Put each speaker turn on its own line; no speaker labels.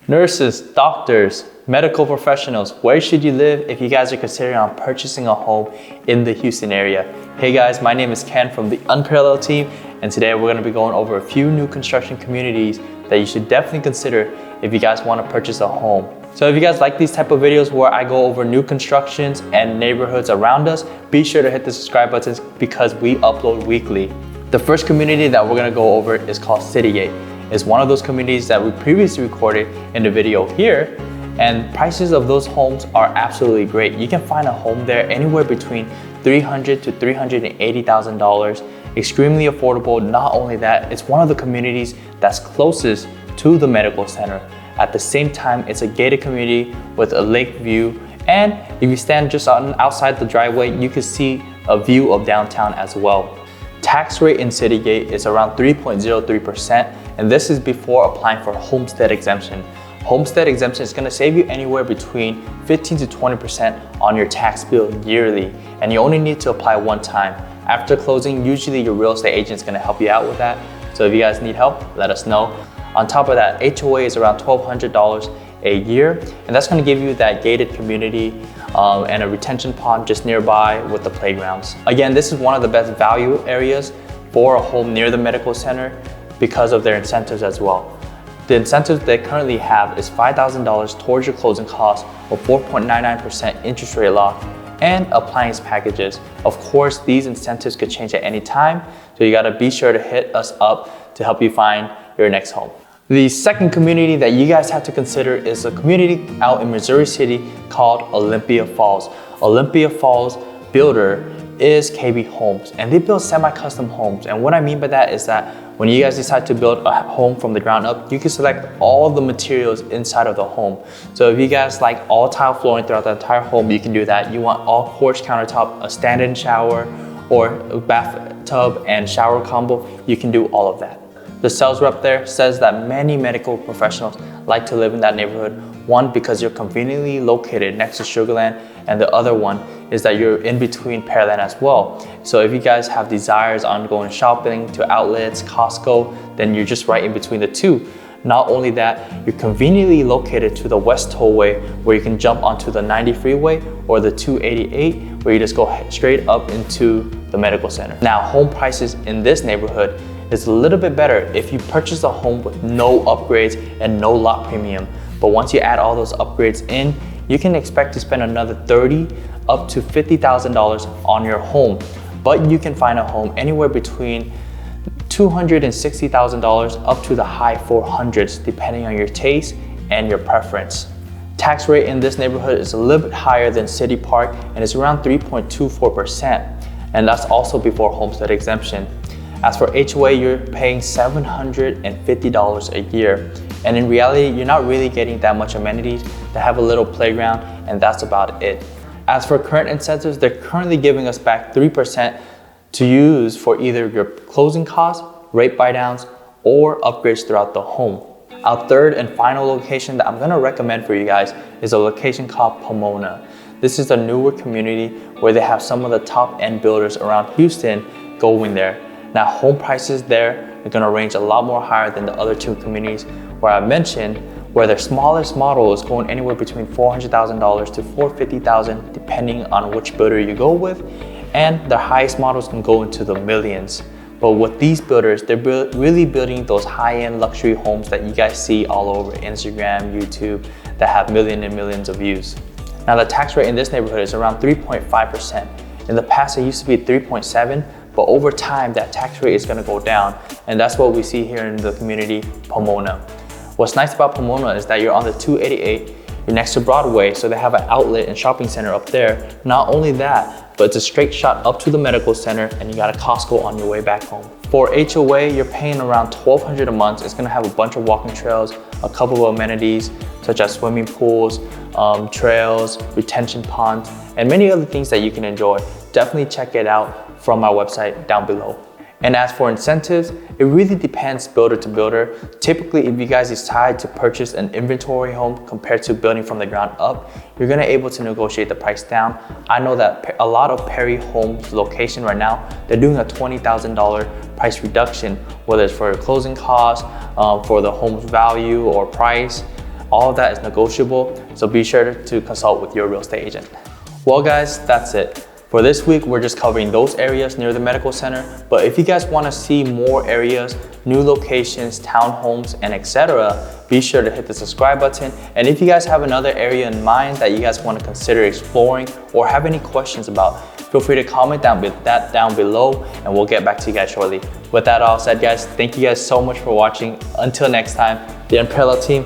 Nurses, doctors, medical professionals, where should you live if you guys are considering on purchasing a home in the Houston area? Hey guys, my name is Ken from the Unparalleled team, and today we're going to be going over a few new construction communities that you should definitely consider if you guys want to purchase a home. So if you guys like these type of videos where I go over new constructions and neighborhoods around us, be sure to hit the subscribe button because we upload weekly. The first community that we're going to go over is called Citygate. It's one of those communities that we previously recorded in the video here, and prices of those homes are absolutely great. You can find a home there anywhere between $300,000 to $380,000, extremely affordable. Not only that, it's one of the communities that's closest to the medical center. At the same time, it's a gated community with a lake view, and if you stand just outside the driveway, you can see a view of downtown as well. Tax rate in Citygate is around 3.03%, and this is before applying for homestead exemption. Homestead exemption is going to save you anywhere between 15 to 20% on your tax bill yearly, and you only need to apply one time. After closing, usually your real estate agent is going to help you out with that. So if you guys need help, let us know. On top of that, HOA is around $1,200 a year, and that's going to give you that gated community and a retention pond just nearby with the playgrounds. Again, this is one of the best value areas for a home near the medical center because of their incentives as well. The incentives they currently have is $5,000 towards your closing costs, a 4.99% interest rate lock, and appliance packages. Of course, these incentives could change at any time, so you gotta be sure to hit us up to help you find your next home. The second community that you guys have to consider is a community out in Missouri City called Olympia Falls. Olympia Falls builder is KB Homes, and they build semi-custom homes. And what I mean by that is that when you guys decide to build a home from the ground up, you can select all the materials inside of the home. So if you guys like all tile flooring throughout the entire home, you can do that. You want all quartz countertop, a stand-in shower, or a bathtub and shower combo, you can do all of that. The sales rep there says that many medical professionals like to live in that neighborhood. One, because you're conveniently located next to Sugarland, and the other one is that you're in between Pearland as well. So if you guys have desires on going shopping to outlets, Costco, then you're just right in between the two. Not only that, you're conveniently located to the West Tollway, where you can jump onto the 90 freeway or the 288, where you just go straight up into the medical center. Now, home prices in this neighborhood is a little bit better if you purchase a home with no upgrades and no lot premium. But once you add all those upgrades in, you can expect to spend another $30,000 up to $50,000 on your home. But you can find a home anywhere between $260,000 up to the high 400s, depending on your taste and your preference. Tax rate in this neighborhood is a little bit higher than City Park, and it's around 3.24%. And that's also before homestead exemption. As for HOA, you're paying $750 a year. And in reality, you're not really getting that much amenities. They have a little playground, and that's about it. As for current incentives, they're currently giving us back 3% to use for either your closing costs, rate buy downs, or upgrades throughout the home. Our third and final location that I'm gonna recommend for you guys is a location called Pomona. This is a newer community where they have some of the top end builders around Houston going there. Now, home prices there are gonna range a lot more higher than the other two communities where I mentioned, where their smallest model is going anywhere between $400,000 to $450,000, depending on which builder you go with, and their highest models can go into the millions. But with these builders, they're really building those high-end luxury homes that you guys see all over Instagram, YouTube, that have millions and millions of views. Now, the tax rate in this neighborhood is around 3.5%. In the past, it used to be 3.7%, but over time, that tax rate is gonna go down, and that's what we see here in the community, Pomona. What's nice about Pomona is that you're on the 288, you're next to Broadway, so they have an outlet and shopping center up there. Not only that, but it's a straight shot up to the medical center, and you got a Costco on your way back home. For HOA, you're paying around $1,200 a month. It's gonna have a bunch of walking trails, a couple of amenities, such as swimming pools, trails, retention ponds, and many other things that you can enjoy. Definitely check it out from our website down below. And as for incentives, it really depends builder to builder. Typically, if you guys decide to purchase an inventory home compared to building from the ground up, you're gonna able to negotiate the price down. I know that a lot of Perry Homes location right now, they're doing a $20,000 price reduction, whether it's for closing costs, for the home's value or price. All of that is negotiable, so be sure to consult with your real estate agent. Well guys, that's it. For this week, we're just covering those areas near the medical center, but if you guys want to see more areas, new locations, townhomes, and etc., be sure to hit the subscribe button. And if you guys have another area in mind that you guys want to consider exploring or have any questions about, feel free to comment down below and we'll get back to you guys shortly. With that all said guys, thank you guys so much for watching. Until next time, the Unparalleled team